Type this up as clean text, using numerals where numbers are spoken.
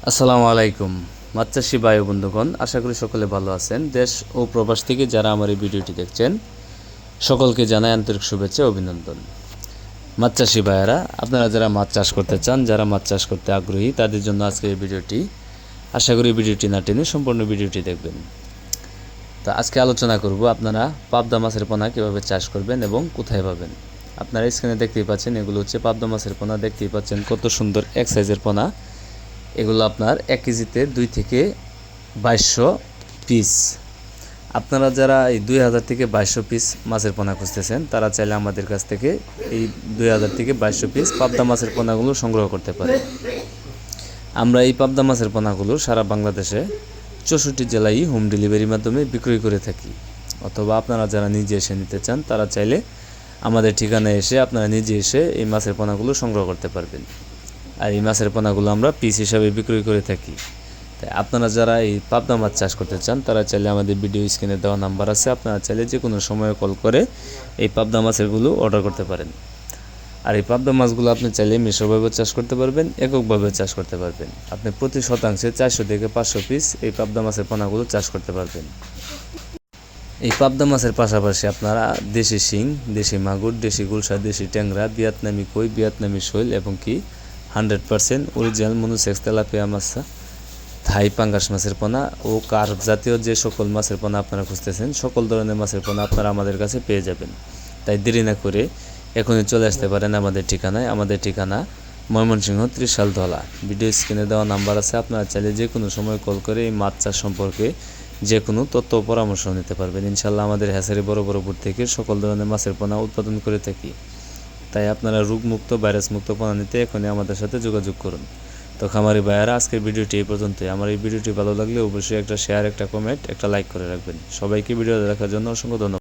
আসসালামু আলাইকুম মাছ চাষি ভাই ও বন্ধুগণ, আশা করি সকলে ভালো আছেন। দেশ ও প্রবাস থেকে যারা আমার এই ভিডিওটি দেখছেন সকলকে জানাই আন্তরিক শুভেচ্ছা ও অভিনন্দন। মাছ চাষি ভাইয়েরা, আপনারা যারা মাছ চাষ করতে চান, যারা মাছ চাষ করতে আগ্রহী, তাদের জন্য আজকে এই ভিডিওটি। আশা করি ভিডিওটি না টেনে সম্পূর্ণ ভিডিওটি দেখবেন। তো আজকে আলোচনা করব আপনারা পাবদা মাছের পোনা কীভাবে চাষ করবেন এবং কোথায় পাবেন। আপনারা স্ক্রিনে দেখতেই পাচ্ছেন, এগুলো হচ্ছে পাবদা মাছের পোনা। দেখতেই পাচ্ছেন কত সুন্দর এক সাইজের পোনা। এগুলো আপনার 1 কেজিতে 2 থেকে 2200 পিস। আপনারা যারা এই 2000 থেকে 2200 পিস মাছের পোনা খুঁজতেছেন, তারা চাইলে আমাদের কাছ থেকে এই 2000 থেকে 2200 পিস পাবদা মাছের পোনাগুলো সংগ্রহ করতে পারে। আমরা এই পাবদা মাছের পোনাগুলো সারা বাংলাদেশে 64 জেলায় হোম ডেলিভারির মাধ্যমে বিক্রয় করে থাকি। অথবা আপনারা যারা নিজে এসে নিতে চান, তারা চাইলে আমাদের ঠিকানায় এসে আপনারা নিজে এসে এই মাছের পোনাগুলো সংগ্রহ করতে পারবেন। আর এই মাছের পোনাগুলো আমরা পিস হিসাবে বিক্রয় করে থাকি। তাই আপনারা যারা এই পাবদা মাছ চাষ করতে চান, তারা চাইলে আমাদের ভিডিও স্ক্রিনে দেওয়া নাম্বার আছে, আপনারা চাইলে যে কোনো সময়ে কল করে এই পাবদা মাছেরগুলো অর্ডার করতে পারেন। আর এই পাবদা মাছগুলো আপনি চাইলে মিশ্রভাবে চাষ করতে পারবেন, এককভাবে চাষ করতে পারবেন। আপনি প্রতি শতাংশে 400 থেকে 500 পিস এই পাবদা মাছের পোনাগুলো চাষ করতে পারবেন। এই পাবদা মাছের পাশাপাশি আপনারা দেশি শিং, দেশি মাগুর, দেশি গুলশা, দেশি ট্যাংরা, ভিয়েতনামি কই, ভিয়েতনামি শৈল এবং কি 100% অরিজিনাল মনোসেক্স তেলাপিয়া মাছ, থাই পাঙ্গাস মাছের পোনা ও কার্প জাতীয় যে সকল মাছের পোনা আপনারা খুঁজতেছেন, সকল ধরনের মাছের পোনা আপনারা আমাদের কাছে পেয়ে যাবেন। তাই দেরি না করে এখনই চলে আসতে পারেন আমাদের ঠিকানায়। আমাদের ঠিকানা ময়মনসিংহ ত্রিশালতলা। ভিডিও স্ক্রিনে দেওয়া নাম্বার আছে, আপনারা চাইলে যে কোনো সময় কল করে এই মাছ চাষ সম্পর্কে যে কোনো তথ্য ও পরামর্শ নিতে পারবেন। ইনশাল্লাহ আমাদের হ্যাচারি বড় বড় বুট থেকে সকল ধরনের মাছের পোনা উৎপাদন করে থাকি। তাই আপনারা রোগমুক্ত, ভাইরাসমুক্ত পোনা নিতে এখনই আমাদের সাথে যোগাযোগ করুন। তো খামারি ভাইয়ারা, আজকের ভিডিওটি এই পর্যন্তই। আমার এই ভিডিওটি ভালো লাগলে অবশ্যই একটা শেয়ার, একটা কমেন্ট, একটা লাইক করে রাখবেন। সবাইকে ভিডিও দেখার জন্য অসংখ্য ধন্যবাদ।